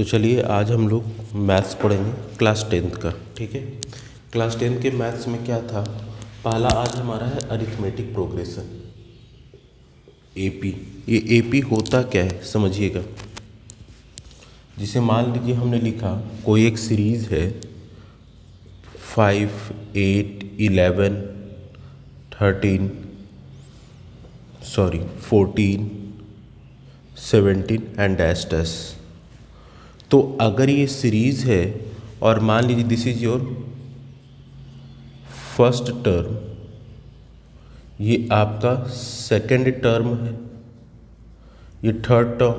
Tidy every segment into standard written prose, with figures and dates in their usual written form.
तो चलिए आज हम लोग मैथ्स पढ़ेंगे क्लास टेंथ का। ठीक है, क्लास टेंथ के मैथ्स में क्या था, पहला आज हमारा है अरिथमेटिक प्रोग्रेशन, एपी। ये एपी होता क्या है समझिएगा। जिसे मान लीजिए हमने लिखा कोई एक सीरीज है 5, 8, 11, 13, 14, 17 एंड डैश डैश। तो अगर ये सीरीज है और मान लीजिए this is your first term, ये आपका सेकंड टर्म है, ये थर्ड टर्म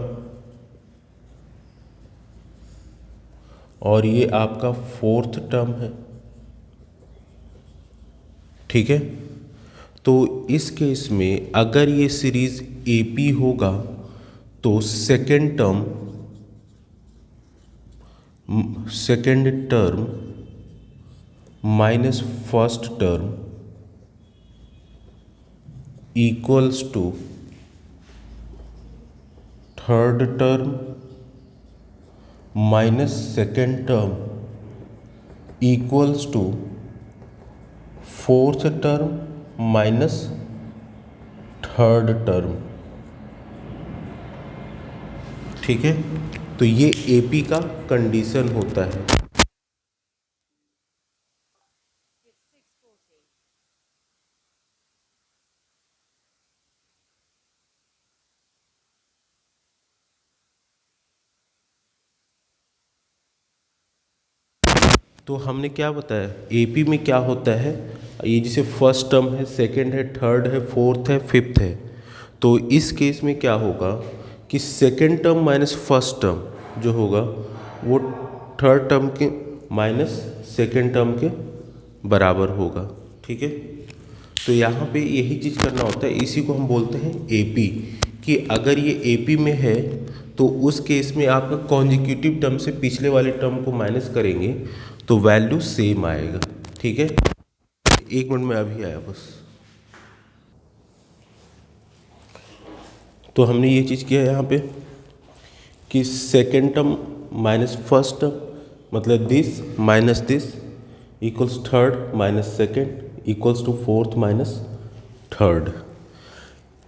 और ये आपका फोर्थ टर्म है। ठीक है, तो इस केस में अगर ये सीरीज एपी होगा तो second term minus first term equals to third term minus second term equals to fourth term minus third term. ठीक है, तो ये एपी का कंडीशन होता है। तो हमने क्या बताया एपी में क्या होता है, ये जैसे फर्स्ट टर्म है, सेकंड है, थर्ड है, फोर्थ है, फिफ्थ है। तो इस केस में क्या होगा कि second term minus first term जो होगा वो थर्ड टर्म के माइनस सेकंड टर्म के बराबर होगा। ठीक है, तो यहाँ पे यही चीज़ करना होता है, इसी को हम बोलते हैं एपी। कि अगर ये एपी में है तो उस केस में आपका कॉन्जिक्यूटिव टर्म से पिछले वाले टर्म को माइनस करेंगे तो वैल्यू सेम आएगा। ठीक है, एक मिनट में अभी आया बस। तो हमने ये चीज़ किया यहाँ पे कि second term minus first term मतलब this minus this equals third minus second equals to fourth minus third.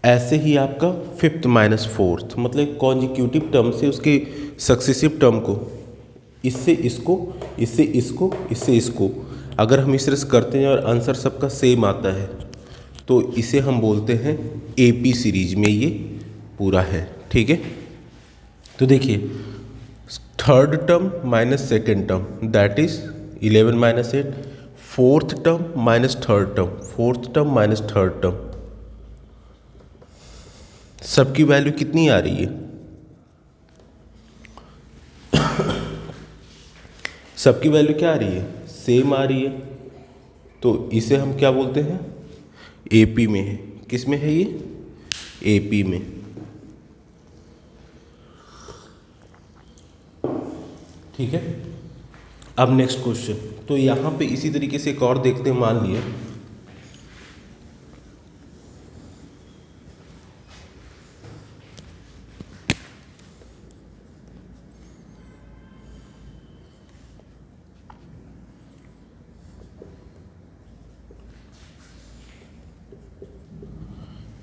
ऐसे ही आपका फिफ्थ माइनस फोर्थ मतलब कॉन्जिक्यूटिव टर्म से उसके सक्सेसिव टर्म को इससे इसको, इससे इसको, इससे इसको अगर हम इस तरह से करते हैं और आंसर सबका सेम आता है तो इसे हम बोलते हैं एपी सीरीज में ये पूरा है। ठीक है, तो देखिए third term minus second term that is 11 minus 8, fourth term minus third term, fourth term minus third term, सबकी वैल्यू कितनी आ रही है, सबकी वैल्यू क्या आ रही है, सेम आ रही है। तो इसे हम क्या बोलते हैं, एपी में है। किस में है ये, एपी में। ठीक है, अब नेक्स्ट क्वेश्चन। तो यहाँ पे इसी तरीके से एक और देखते हैं, मान लिए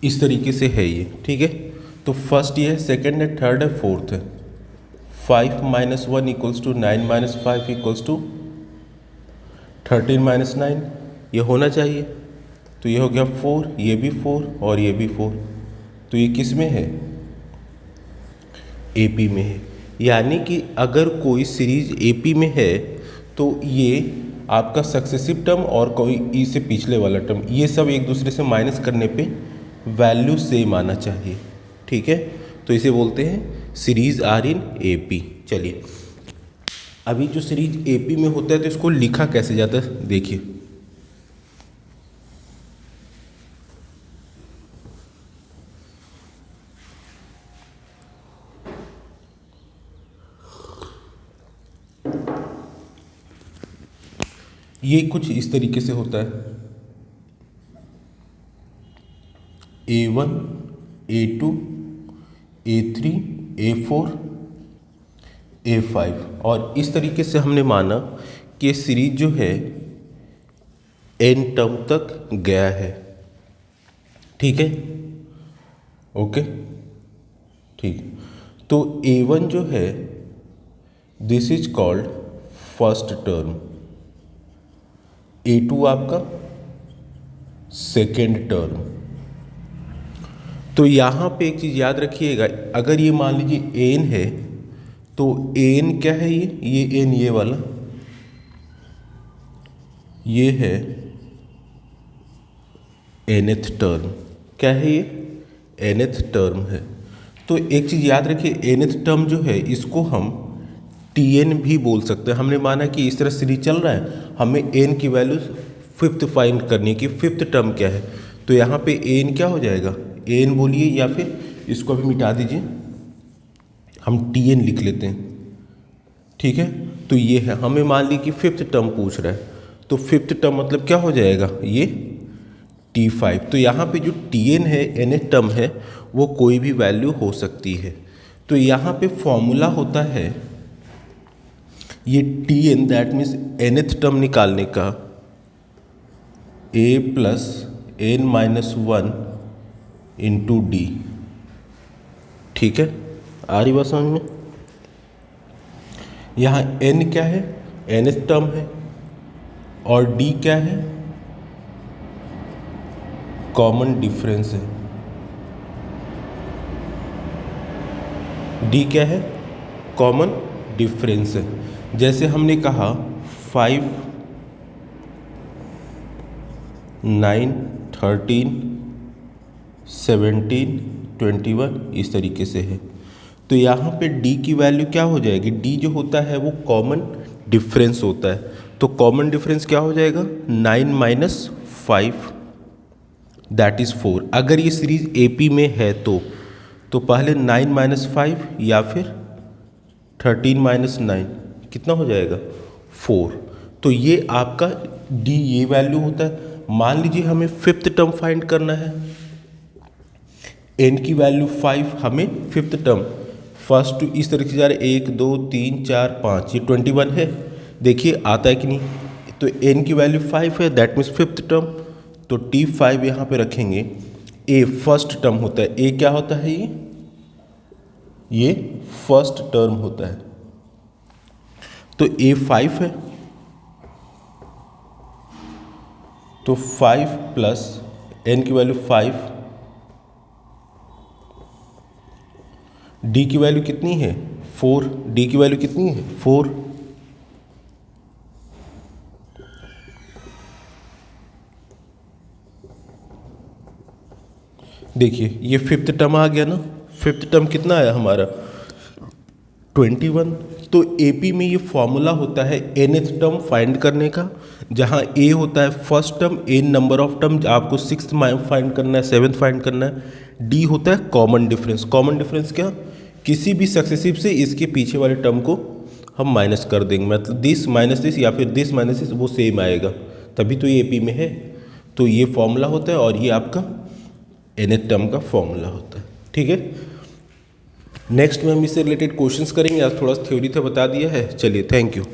इस तरीके से है ये। ठीक है, तो फर्स्ट ये है, सेकेंड है, थर्ड है, फोर्थ है। 5 minus 1 equals to 9 minus 5 equals to 13 minus 9, ये होना चाहिए। तो ये हो गया 4, ये भी 4 और ये भी 4। तो ये किस में है, एपी में है। यानी कि अगर कोई सीरीज एपी में है तो ये आपका सक्सेसिव टर्म और कोई ई से पिछले वाला टर्म ये सब एक दूसरे से माइनस करने पे वैल्यू सेम आना चाहिए। ठीक है, तो इसे बोलते हैं सीरीज आर इन एपी। चलिए अभी जो सीरीज एपी में होता है तो इसको लिखा कैसे जाता है देखिए। ये कुछ इस तरीके से होता है, A1, A2, A3, A4, A5 और इस तरीके से हमने माना कि ये सीरीज जो है n टर्म तक गया है। ठीक है, ओके, ठीक। तो A1 जो है this is called first term, A2 आपका सेकेंड टर्म। तो यहाँ पे एक चीज़ याद रखिएगा, अगर ये मान लीजिए n है तो n क्या है, ये n ये वाला, ये है nth टर्म। क्या है ये? nth टर्म है। तो एक चीज़ याद रखिए, nth टर्म जो है इसको हम tn भी बोल सकते हैं। हमने माना कि इस तरह सीरीज चल रहा है, हमें n की वैल्यू फिफ्थ फाइंड करनी है कि फिफ्थ टर्म क्या है। तो यहाँ पे n क्या हो जाएगा, n बोलिए, या फिर इसको भी मिटा दीजिए, हम tn लिख लेते हैं। ठीक है, तो ये है, हमें मान ली कि फिफ्थ टर्म पूछ रहा है, तो फिफ्थ टर्म मतलब क्या हो जाएगा, ये T5। तो यहाँ पे जो Tn है nth टर्म है वो कोई भी वैल्यू हो सकती है। तो यहाँ पे फॉर्मूला होता है ये Tn, that means nth term निकालने का, a plus n minus 1 into D. ठीक है, आ रही बात समझ में? यहाँ n क्या है, nth टर्म है, और d क्या है, कॉमन डिफरेंस है। d क्या है, कॉमन डिफरेंस है। जैसे हमने कहा 5, 9, 13, 17, 21 इस तरीके से है। तो यहाँ पे d की वैल्यू क्या हो जाएगी, d जो होता है वो कॉमन डिफरेंस होता है। तो कॉमन डिफरेंस क्या हो जाएगा, 9 माइनस 5 दैट इज़ 4। अगर ये सीरीज AP में है तो पहले 9 माइनस 5 या फिर 13 माइनस 9 कितना हो जाएगा, 4। तो ये आपका d ये वैल्यू होता है। मान लीजिए हमें फिफ्थ टर्म फाइंड करना है, n की वैल्यू 5, हमें फिफ्थ टर्म फर्स्ट इस तरीके से जा रहे 1 2 3 4 5, ये 21 है। देखिए आता है कि नहीं, तो n की वैल्यू 5 है, दैट मीन्स फिफ्थ टर्म। तो T5 यहाँ पे रखेंगे। a फर्स्ट टर्म होता है, a क्या होता है, ये फर्स्ट टर्म होता है। तो a 5 है, तो 5 प्लस n की वैल्यू 5, d की वैल्यू कितनी है, 4। d की वैल्यू कितनी है, 4। देखिए ये फिफ्थ टर्म आ गया ना, फिफ्थ टर्म कितना आया हमारा, 21। तो AP में ये फॉर्मूला होता है nth टर्म फाइंड करने का, जहाँ a होता है first term, n number of term, आपको सिक्स्थ फाइंड करना है, सेवन्थ फाइंड करना है, d होता है कॉमन डिफरेंस। कॉमन डिफरेंस क्या, किसी भी सक्सेसिव से इसके पीछे वाले टर्म को हम माइनस कर देंगे, मतलब दिस माइनस दिस या फिर दिस माइनस दिस, वो सेम आएगा, तभी तो ये AP में है। तो ये फॉर्मूला होता है और ये आपका nth टर्म का फॉर्मूला होता है। ठीक है, नेक्स्ट में हम इससे रिलेटेड क्वेश्चंस करेंगे। आज थोड़ा सा थ्योरी था बता दिया है। चलिए, थैंक यू।